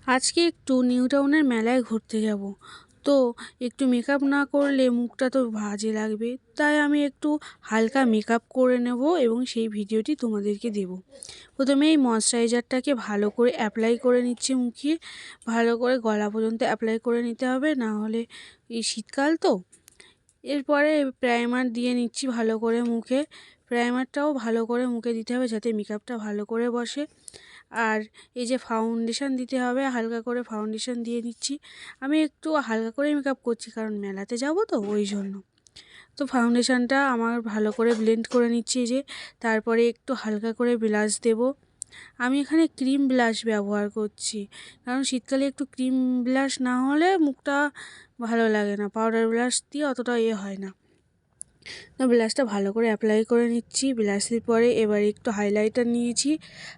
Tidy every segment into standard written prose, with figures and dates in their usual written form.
আজকে একটু নিউ টাউনের মেলায় ঘুরতে যাব। তো একটু মেকআপ না করলে মুখটা তো বাজে লাগবে, তাই আমি একটু হালকা মেকআপ করে নেব এবং সেই ভিডিওটি তোমাদেরকে দেব। প্রথমে এই ময়শ্চারাইজারটাকে ভালো করে অ্যাপ্লাই করে নিচ্ছি মুখে, ভালো করে গলা পর্যন্ত অ্যাপ্লাই করে নিতে হবে, না হলে এই শীতকাল তো। এরপরে প্রাইমার দিয়ে নিচ্ছি ভালো করে মুখে। প্রাইমারটাও ভালো করে মুখে দিতে হবে যাতে মেকআপটা ভালো করে বসে। আর এই যে ফাউন্ডেশন দিতে হবে, হালকা করে ফাউন্ডেশন দিয়ে নিচ্ছি। আমি একটু হালকা করে মেকআপ করছি কারণ মেলাতে যাব তো ওই জন্য। তো ফাউন্ডেশনটা আমার ভালো করে ব্লেন্ড করে নিচ্ছি এই যে। তারপরে একটু হালকা করে ব্লাশ দেব। আমি এখানে ক্রিম ব্লাশ ব্যবহার করছি, কারণ শীতকালে একটু ক্রিম ব্লাশ না হলে মুখটা ভালো লাগে না, পাউডার ব্লাশ দিয়ে অতটা হয় না। তো ব্লাশটা ভালো করে অ্যাপ্লাই করে নিচ্ছি। ব্লাশের পরে এবার একটু হাইলাইটার নিয়েছি।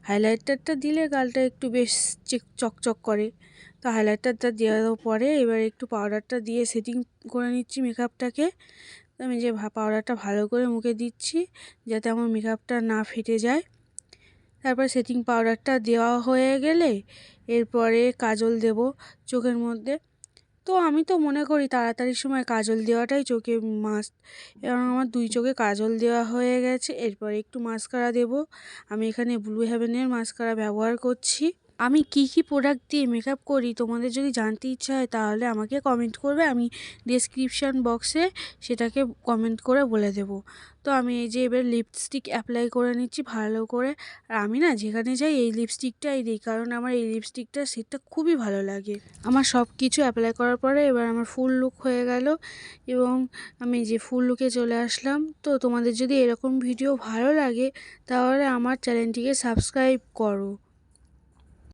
হাইলাইটারটা দিলে গালটা একটু বেশ চকচক করে। তো হাইলাইটারটা দেওয়ার পরে এবার একটু পাউডারটা দিয়ে সেটিং করে নিচ্ছি মেকআপটাকে। আমি যে পাউডারটা ভালো করে মুখে দিচ্ছি যাতে আমার মেকআপটা না ফেটে যায়। তারপর সেটিং পাউডারটা দেওয়া হয়ে গেলে এরপরে কাজল দেব চোখের মধ্যে। তো আমি তো মনে করি তাড়াতাড়ির সময় কাজল দেওয়াটাই চোখে মাস্ট, এবং আমার 2 চোখে কাজল দেওয়া হয়ে গেছে। এরপরে একটু মাস্কারা দেব। আমি এখানে ব্লু হেভেনের মাস্কারা ব্যবহার করছি। আমি কি কি প্রোডাক্ট দিয়ে মেকআপ করি তোমাদের যদি জানতে ইচ্ছা হয় তাহলে আমাকে কমেন্ট করবে, আমি ডেসক্রিপশান বক্সে সেটাকে কমেন্ট করে বলে দেব। তো আমি এই যে এবার লিপস্টিক অ্যাপ্লাই করে নিচ্ছি ভালো করে। আর আমি না যেখানে যাই এই লিপস্টিকটাই দিই, কারণ আমার এই লিপস্টিকটা সেটটা খুবই ভালো লাগে। আমার সব কিছু অ্যাপ্লাই করার পরে এবার আমার ফুল লুক হয়ে গেল এবং আমি যে ফুল লুকে চলে আসলাম। তো তোমাদের যদি এরকম ভিডিও ভালো লাগে তাহলে আমার চ্যানেলটিকে সাবস্ক্রাইব করো।